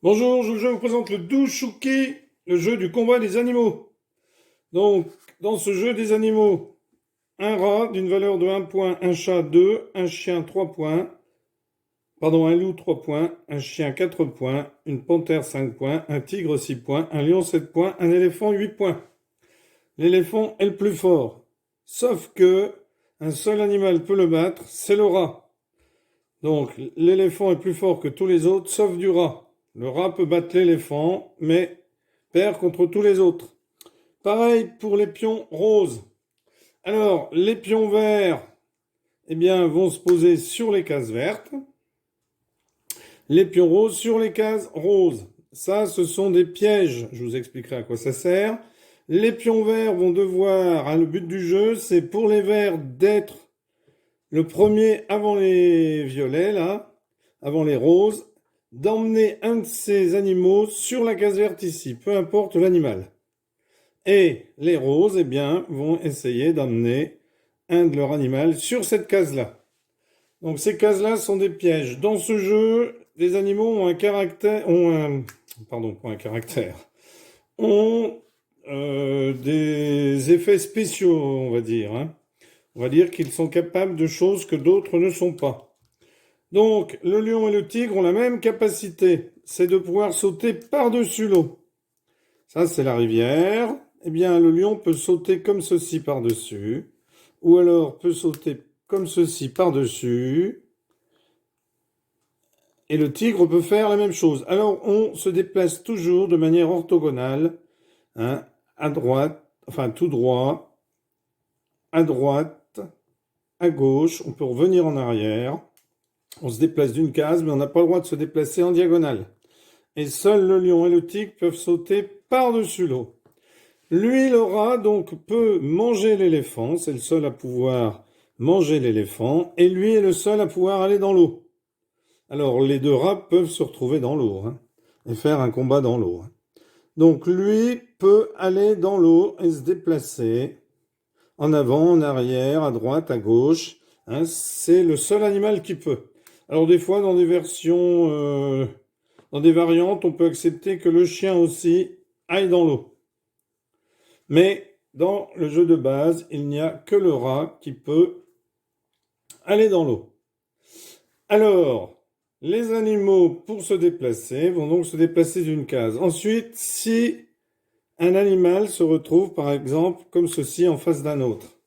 Bonjour, je vous présente le Dushuki, le jeu du combat des animaux. Donc, dans ce jeu des animaux, un rat d'une valeur de 1 point, un chat 2, un chien 3 points, pardon, un loup 3 points, un chien 4 points, une panthère 5 points, un tigre 6 points, un lion 7 points, un éléphant 8 points. L'éléphant est le plus fort, sauf que un seul animal peut le battre, c'est le rat. Donc, l'éléphant est plus fort que tous les autres, sauf du rat. Le rat peut battre l'éléphant, mais perd contre tous les autres. Pareil pour les pions roses. Alors, les pions verts, eh bien, vont se poser sur les cases vertes. Les pions roses sur les cases roses. Ça, ce sont des pièges. Je vous expliquerai à quoi ça sert. Les pions verts vont devoir, hein, le but du jeu, c'est pour les verts d'être le premier avant les violets, là, avant les roses, d'emmener un de ces animaux sur la case verte ici, peu importe l'animal. Et les roses, eh bien, vont essayer d'emmener un de leur animal sur cette case-là. Donc ces cases-là sont des pièges. Dans ce jeu, les animaux ont un caractère, pardon, pas un caractère, ont des effets spéciaux, on va dire, hein. On va dire qu'ils sont capables de choses que d'autres ne sont pas. Donc, le lion et le tigre ont la même capacité, c'est de pouvoir sauter par-dessus l'eau. Ça, c'est la rivière. Eh bien, le lion peut sauter comme ceci par-dessus, ou alors peut sauter comme ceci par-dessus, et le tigre peut faire la même chose. Alors, on se déplace toujours de manière orthogonale, hein, à droite, enfin tout droit, à droite, à gauche, on peut revenir en arrière. On se déplace d'une case, mais on n'a pas le droit de se déplacer en diagonale. Et seuls le lion et le tigre peuvent sauter par-dessus l'eau. Lui, le rat, donc, peut manger l'éléphant. C'est le seul à pouvoir manger l'éléphant. Et lui est le seul à pouvoir aller dans l'eau. Alors, les deux rats peuvent se retrouver dans l'eau, hein, et faire un combat dans l'eau, hein. Donc, lui peut aller dans l'eau et se déplacer en avant, en arrière, à droite, à gauche, hein. C'est le seul animal qui peut. Alors, des fois, dans des versions, dans des variantes, on peut accepter que le chien aussi aille dans l'eau. Mais dans le jeu de base, il n'y a que le rat qui peut aller dans l'eau. Alors, les animaux, pour se déplacer, vont donc se déplacer d'une case. Ensuite, si un animal se retrouve, par exemple, comme ceci, en face d'un autre,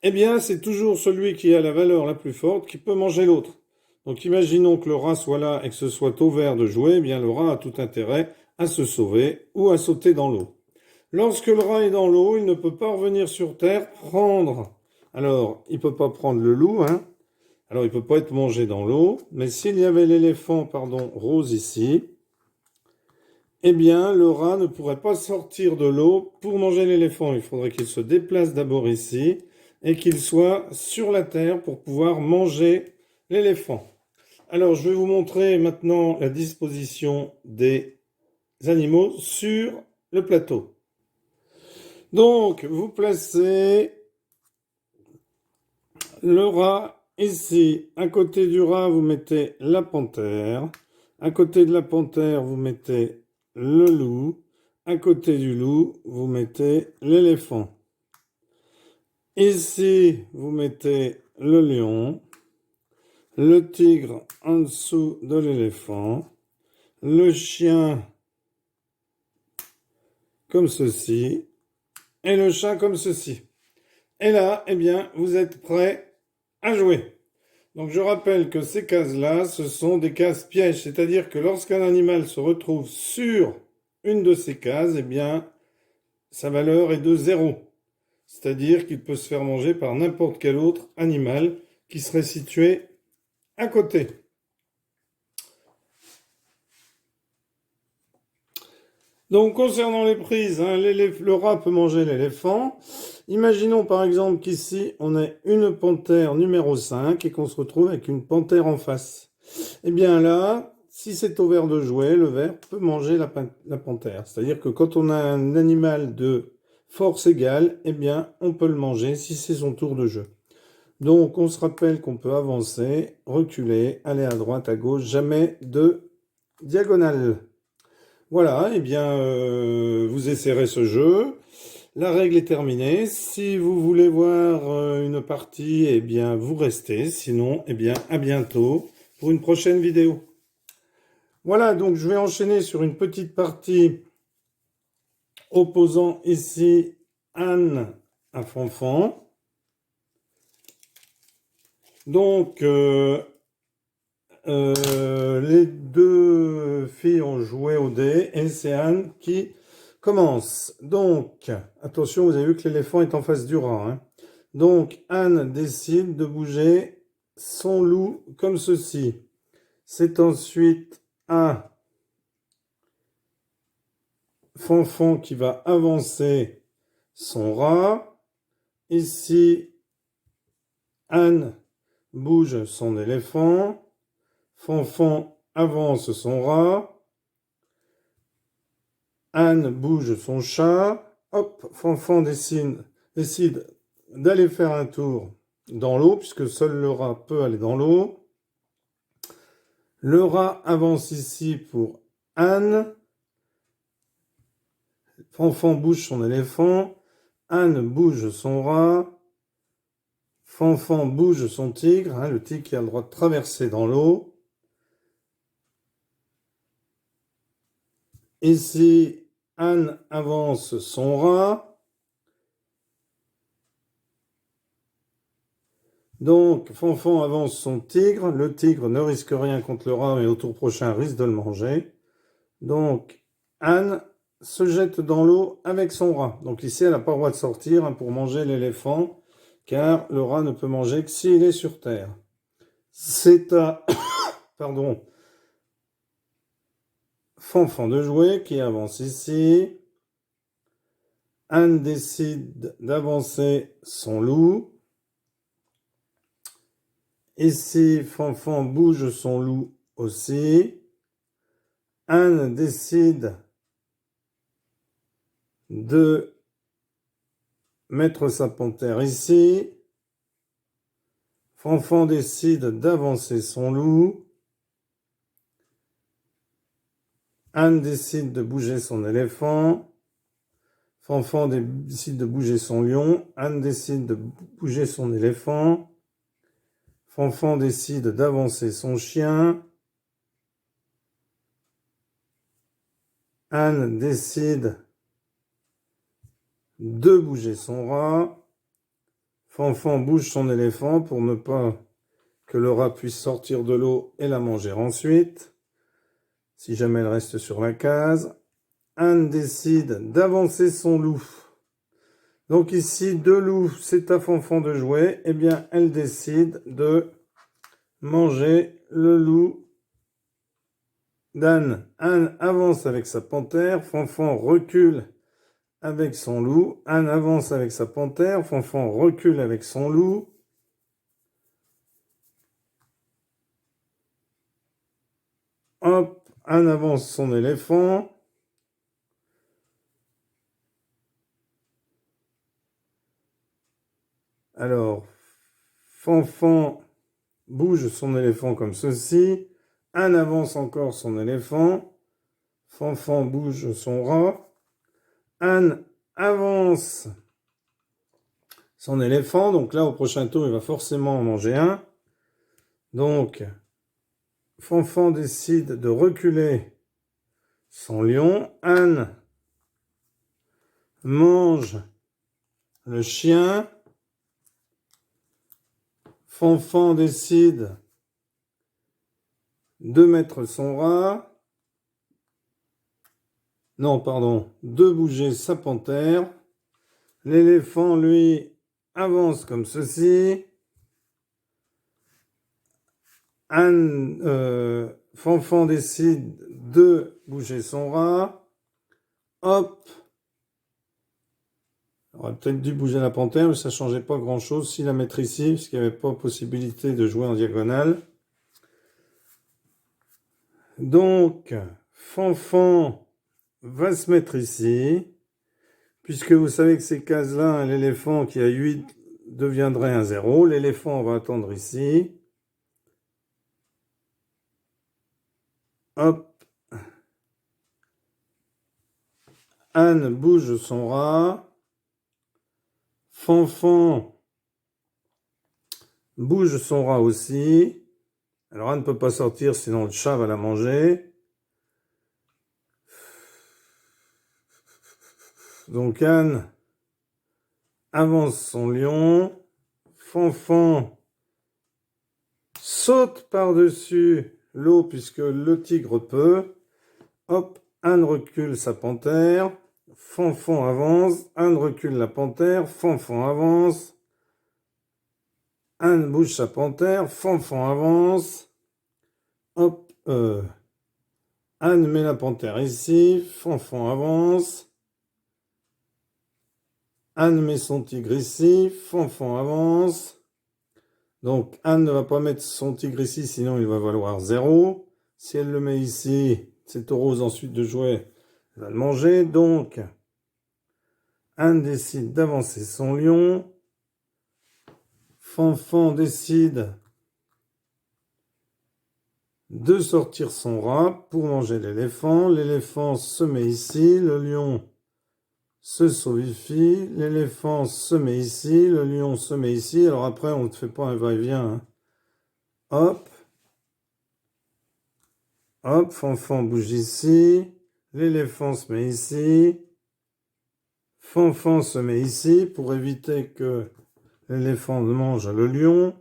eh bien, c'est toujours celui qui a la valeur la plus forte qui peut manger l'autre. Donc, imaginons que le rat soit là et que ce soit au vert de jouer, eh bien, le rat a tout intérêt à se sauver ou à sauter dans l'eau. Lorsque le rat est dans l'eau, il ne peut pas revenir sur terre prendre. Alors, il ne peut pas prendre le loup, hein. Alors, il ne peut pas être mangé dans l'eau. Mais s'il y avait l'éléphant, pardon, rose ici, eh bien, le rat ne pourrait pas sortir de l'eau pour manger l'éléphant. Il faudrait qu'il se déplace d'abord ici et qu'il soit sur la terre pour pouvoir manger l'éléphant. Alors, je vais vous montrer maintenant la disposition des animaux sur le plateau. Donc, vous placez le rat ici. À côté du rat, vous mettez la panthère. À côté de la panthère, vous mettez le loup. À côté du loup, vous mettez l'éléphant. Ici, vous mettez le lion, le tigre en dessous de l'éléphant, le chien comme ceci, et le chat comme ceci. Et là, eh bien, vous êtes prêts à jouer. Donc je rappelle que ces cases-là, ce sont des cases pièges, c'est-à-dire que lorsqu'un animal se retrouve sur une de ces cases, eh bien, sa valeur est de 0. C'est-à-dire qu'il peut se faire manger par n'importe quel autre animal qui serait situé à côté. Donc concernant les prises, hein, le rat peut manger l'éléphant. Imaginons par exemple qu'ici on ait une panthère numéro 5 et qu'on se retrouve avec une panthère en face. Eh bien là, si c'est au vert de jouer, le vert peut manger la panthère. C'est-à-dire que quand on a un animal de force égale, eh bien on peut le manger si c'est son tour de jeu. Donc on se rappelle qu'on peut avancer, reculer, aller à droite, à gauche, jamais de diagonale. Voilà, eh bien, vous essayerez ce jeu. La règle est terminée. Si vous voulez voir une partie, eh bien, vous restez. Sinon, eh bien, à bientôt pour une prochaine vidéo. Voilà, donc je vais enchaîner sur une petite partie opposant ici Anne à Fanfan. Donc, les deux filles ont joué au dé et c'est Anne qui commence. Donc, attention, vous avez vu que l'éléphant est en face du rat, hein. Donc, Anne décide de bouger son loup comme ceci. C'est ensuite à Fanfan qui va avancer son rat. Ici, Anne bouge son éléphant. Fanfan avance son rat. Anne bouge son chat. Hop, Fanfan décide d'aller faire un tour dans l'eau, puisque seul le rat peut aller dans l'eau. Le rat avance ici pour Anne. Fanfan bouge son éléphant. Anne bouge son rat. Fanfan bouge son tigre, hein, le tigre qui a le droit de traverser dans l'eau. Ici, Anne avance son rat. Donc, Fanfan avance son tigre. Le tigre ne risque rien contre le rat, mais au tour prochain risque de le manger. Donc, Anne se jette dans l'eau avec son rat. Donc ici, elle n'a pas le droit de sortir, hein, pour manger l'éléphant, car le rat ne peut manger que s'il est sur terre. C'est à pardon, Fanfan de jouer qui avance ici. Anne décide d'avancer son loup. Ici, Fanfan bouge son loup aussi. Anne décide de mettre sa panthère ici. Fanfan décide d'avancer son loup. Anne décide de bouger son éléphant. Fanfan décide de bouger son lion. Anne décide de bouger son éléphant. Fanfan décide d'avancer son chien. Anne décide de bouger son rat. Fanfan bouge son éléphant pour ne pas que le rat puisse sortir de l'eau et la manger ensuite, si jamais elle reste sur la case. Anne décide d'avancer son loup. Donc ici, deux loups, c'est à Fanfan de jouer. Eh bien, elle décide de manger le loup d'Anne. Anne avance avec sa panthère. Fanfan recule avec son loup. Anne avance avec sa panthère. Fanfan recule avec son loup. Hop, Anne avance son éléphant. Alors, Fanfan bouge son éléphant comme ceci. Anne avance encore son éléphant. Fanfan bouge son rat. Anne avance son éléphant. Donc là, au prochain tour, il va forcément en manger un. Donc, Fanfan décide de reculer son lion. Anne mange le chien. Fanfan décide de mettre son rat. Non, pardon, de bouger sa panthère. L'éléphant, lui, avance comme ceci. Fanfan décide de bouger son rat. Hop. On aurait peut-être dû bouger la panthère, mais ça ne changeait pas grand-chose. Si la mettre ici, parce qu'il n'y avait pas possibilité de jouer en diagonale. Donc, Fanfan va se mettre ici. Puisque vous savez que ces cases-là, l'éléphant qui a 8 deviendrait un 0. L'éléphant, on va attendre ici. Hop. Anne bouge son rat. Fanfan bouge son rat aussi. Alors Anne ne peut pas sortir, sinon le chat va la manger. Donc Anne avance son lion. Fanfan saute par-dessus l'eau puisque le tigre peut. Hop, Anne recule sa panthère. Fanfan avance. Anne recule la panthère. Fanfan avance. Anne bouge sa panthère. Fanfan avance. Hop, Anne met la panthère ici. Fanfan avance. Anne met son tigre ici. Fanfan avance. Donc, Anne ne va pas mettre son tigre ici, sinon il va valoir 0. Si elle le met ici, c'est au rose ensuite de jouer. Elle va le manger. Donc, Anne décide d'avancer son lion. Fanfan décide de sortir son rat pour manger l'éléphant. L'éléphant se met ici. Le lion se sauvifie. L'éléphant se met ici. Le lion se met ici. Alors après, on ne fait pas un va-et-vient. Hein. Hop. Hop, Fanfan bouge ici. L'éléphant se met ici. Fanfan se met ici pour éviter que l'éléphant mange le lion.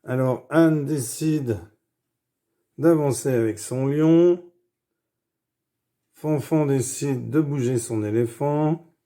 Alors Anne décide d'avancer avec son lion. Fanfan décide de bouger son éléphant.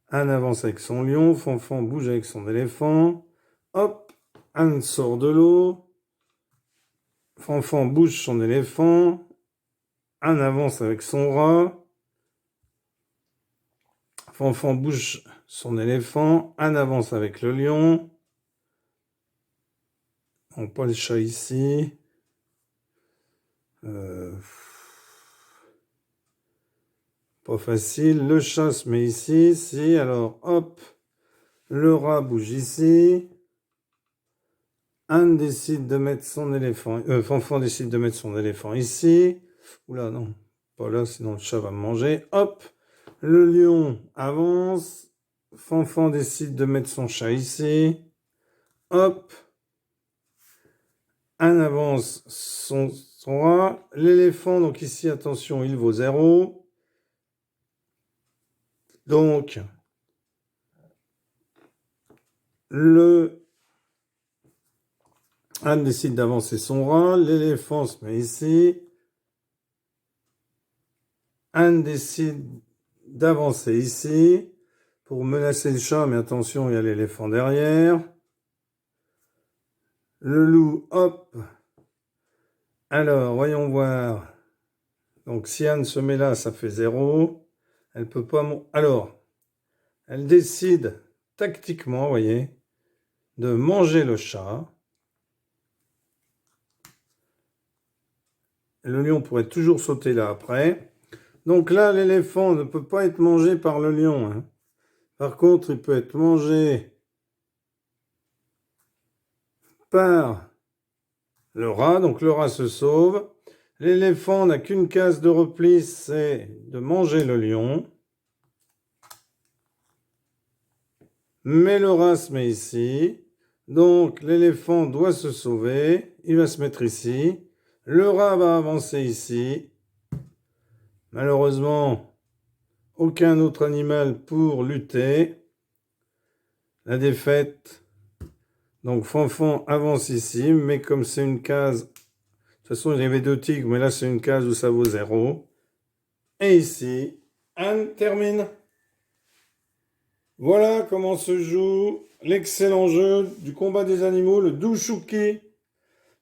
Anne avance avec son lion. Fanfan bouge avec son éléphant. Hop, Anne sort de l'eau. Fanfan bouge son éléphant. Anne avance avec son rat. Fanfan bouge son éléphant. Anne avance avec le lion. On pas le chat ici. Pas facile. Le chat se met ici. Si, alors hop. Le rat bouge ici. Anne décide de mettre son éléphant. Fanfan décide de mettre son éléphant ici. Oula, non. Pas là, sinon le chat va me manger. Hop. Le lion avance. Fanfan décide de mettre son chat ici. Hop. Anne avance son rat. L'éléphant, donc ici, attention, il vaut 0. Donc, Anne décide d'avancer son rat. L'éléphant se met ici. Anne décide d'avancer ici pour menacer le chat, mais attention, il y a l'éléphant derrière. Le loup, hop. Alors, voyons voir. Donc, si Anne se met là, ça fait 0. Elle peut pas... Alors, elle décide tactiquement, vous voyez, de manger le chat. Le lion pourrait toujours sauter là après. Donc là, l'éléphant ne peut pas être mangé par le lion. Hein. Par contre, il peut être mangé par le rat. Donc le rat se sauve. L'éléphant n'a qu'une case de repli, c'est de manger le lion. Mais le rat se met ici. Donc l'éléphant doit se sauver. Il va se mettre ici. Le rat va avancer ici. Malheureusement, aucun autre animal pour lutter. La défaite. Donc Fanfan avance ici, mais comme c'est une case... De toute façon, il y avait 2 tigres, mais là c'est une case où ça vaut 0. Et ici, Anne termine. Voilà comment se joue l'excellent jeu du combat des animaux, le Dushuki.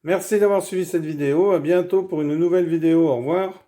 Merci d'avoir suivi cette vidéo. À bientôt pour une nouvelle vidéo. Au revoir.